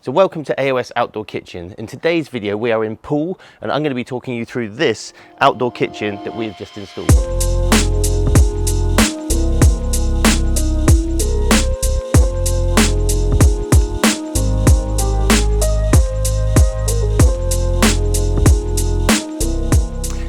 So welcome to AOS Outdoor Kitchen. In today's video we are in Poole and I'm going to be talking you through this outdoor kitchen that we've just installed.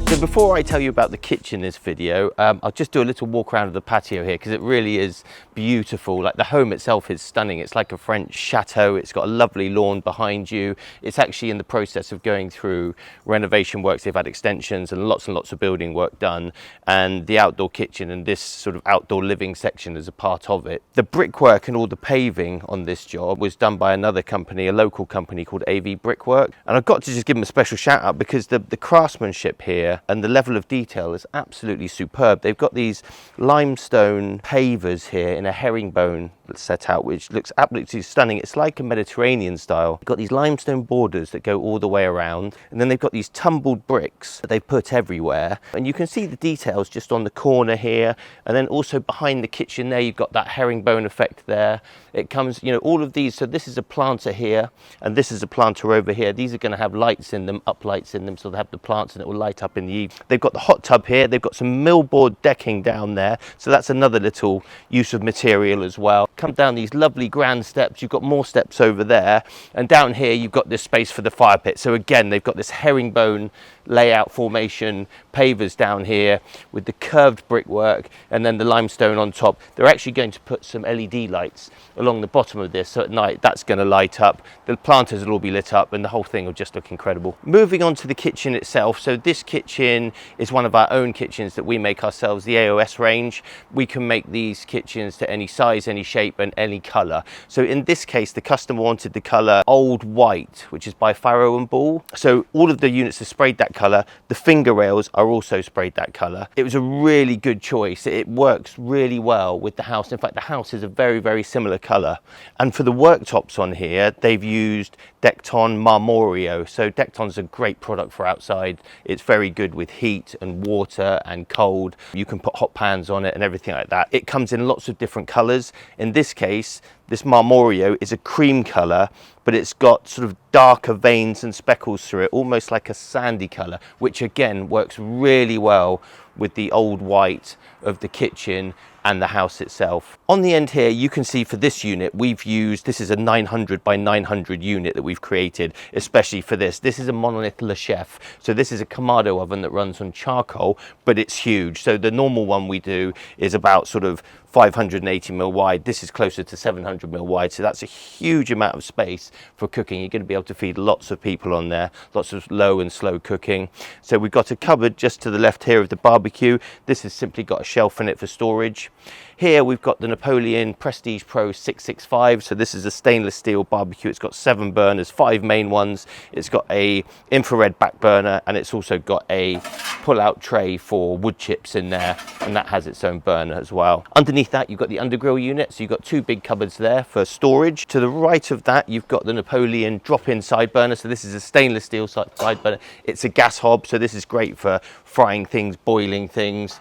So before I tell you about the kitchen in this video, I'll just do a little walk around of the patio here because it really is beautiful. Like the home itself is stunning. It's like a French chateau. It's got a lovely lawn behind you. It's actually in the process of going through renovation works. They've had extensions and lots of building work done, and the outdoor kitchen and this sort of outdoor living section is a part of it. The brickwork and all the paving on this job was done by another company, a local company called AV Brickwork, and I've got to just give them a special shout out because the craftsmanship here and the level of detail is absolutely superb. They've got these limestone pavers here in a herringbone set out, which looks absolutely stunning. It's like a Mediterranean style. They've got these limestone borders that go all the way around, and then they've got these tumbled bricks that they've put everywhere, and you can see the details just on the corner here, and then also behind the kitchen there you've got that herringbone effect there. It comes, you know, all of these, so this is a planter here and this is a planter over here. These are going to have lights in them, up lights in them, so they have the plants and it will light up in the evening. They've got the hot tub here, they've got some millboard decking down there, so that's another little use of material as well. Come down these lovely grand steps, you've got more steps over there, and down here you've got this space for the fire pit. So again, they've got this herringbone layout formation, pavers down here with the curved brickwork and then the limestone on top. They're actually going to put some LED lights along the bottom of this, so at night that's going to light up, the planters will all be lit up, and the whole thing will just look incredible. Moving on to the kitchen itself, so this kitchen is one of our own kitchens that we make ourselves, the AOS range. We can make these kitchens to any size, any shape and any colour. So in this case the customer wanted the colour old white, which is by Farrow and Ball, so all of the units are sprayed that colour. The finger rails are also sprayed that colour. It was a really good choice. It works really well with the house. In fact, the house is a very similar colour. And for the worktops on here, they've used Dekton Marmorio. So Dekton's a great product for outside. It's very good with heat and water and cold. You can put hot pans on it and everything like that. It comes in lots of different colours. In this case, this Marmorio is a cream colour, but it's got sort of darker veins and speckles through it, almost like a sandy colour, which again works really well with the old white of the kitchen and the house itself. On the end here, you can see for this unit, we've used, this is a 900 by 900 unit that we've created, especially for this. This is a Monolith Le Chef. So this is a Kamado oven that runs on charcoal, but it's huge. So the normal one we do is about sort of 580mm wide. This is closer to 700mm wide. So that's a huge amount of space for cooking. You're going to be able to feed lots of people on there, lots of low and slow cooking. So we've got a cupboard just to the left here of the barbecue. This has simply got a shelf in it for storage. Here we've got the Napoleon Prestige Pro 665. So this is a stainless steel barbecue. It's got 7 burners, 5 main ones. It's got a infrared back burner, and it's also got a pull-out tray for wood chips in there, and that has its own burner as well. Underneath that you've got the undergrill unit, so you've got 2 big cupboards there for storage. To the right of that you've got the Napoleon drop-in side burner. So this is a stainless steel side burner. It's a gas hob, so this is great for frying things, boiling things,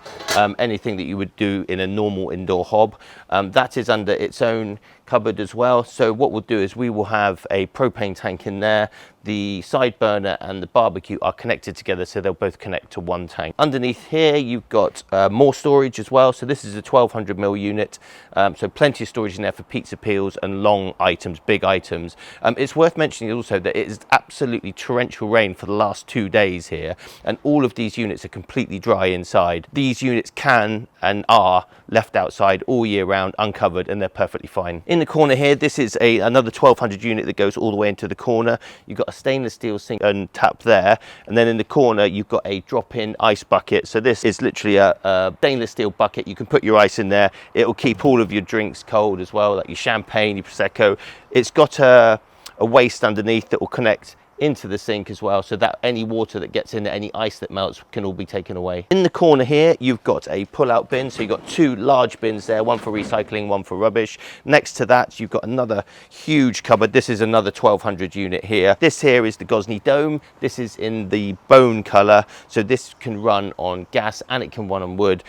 anything that you would do in a normal indoor hob. That is under its own cupboard as well. So what we'll do is we will have a propane tank in there. The side burner and the barbecue are connected together, so they'll both connect to one tank. Underneath here you've got more storage as well. So this is a 1200mm unit, so plenty of storage in there for pizza peels and long items, big items. It's worth mentioning also that it is absolutely torrential rain for the last 2 days here, and all of these units are completely dry inside. These units can and are left outside all year round uncovered, and they're perfectly fine. In the corner here, this is another 1200 unit that goes all the way into the corner. You've got a stainless steel sink and tap there, and then in the corner you've got a drop-in ice bucket. So this is literally a stainless steel bucket. You can put your ice in there. It will keep all of your drinks cold as well, like your champagne, your prosecco. It's got a waste underneath that will connect into the sink as well, so that any water that gets in there, any ice that melts, can all be taken away. In the corner here, you've got a pull-out bin, so you've got two large bins there, one for recycling, one for rubbish. Next to that, you've got another huge cupboard. This is another 1200 unit here. This here is the Gozney Dome. This is in the bone color, so this can run on gas and it can run on wood.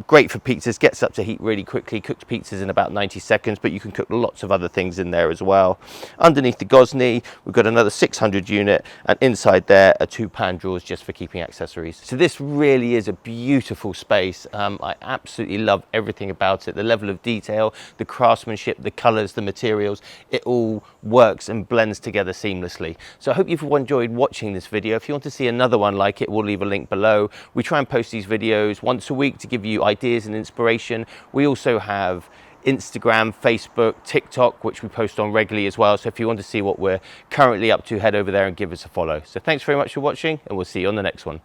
Great for pizzas, gets up to heat really quickly, cooks pizzas in about 90 seconds, but you can cook lots of other things in there as well. Underneath the Gozney, we've got another 600 unit, and inside there are two pan drawers just for keeping accessories. So this really is a beautiful space. I absolutely love everything about it. The level of detail, the craftsmanship, the colors, the materials, it all works and blends together seamlessly. So I hope you've enjoyed watching this video. If you want to see another one like it, we'll leave a link below. We try and post these videos once a week to give you ideas and inspiration. We also have Instagram, Facebook, TikTok, which we post on regularly as well. So if you want to see what we're currently up to, head over there and give us a follow. So thanks very much for watching, and we'll see you on the next one.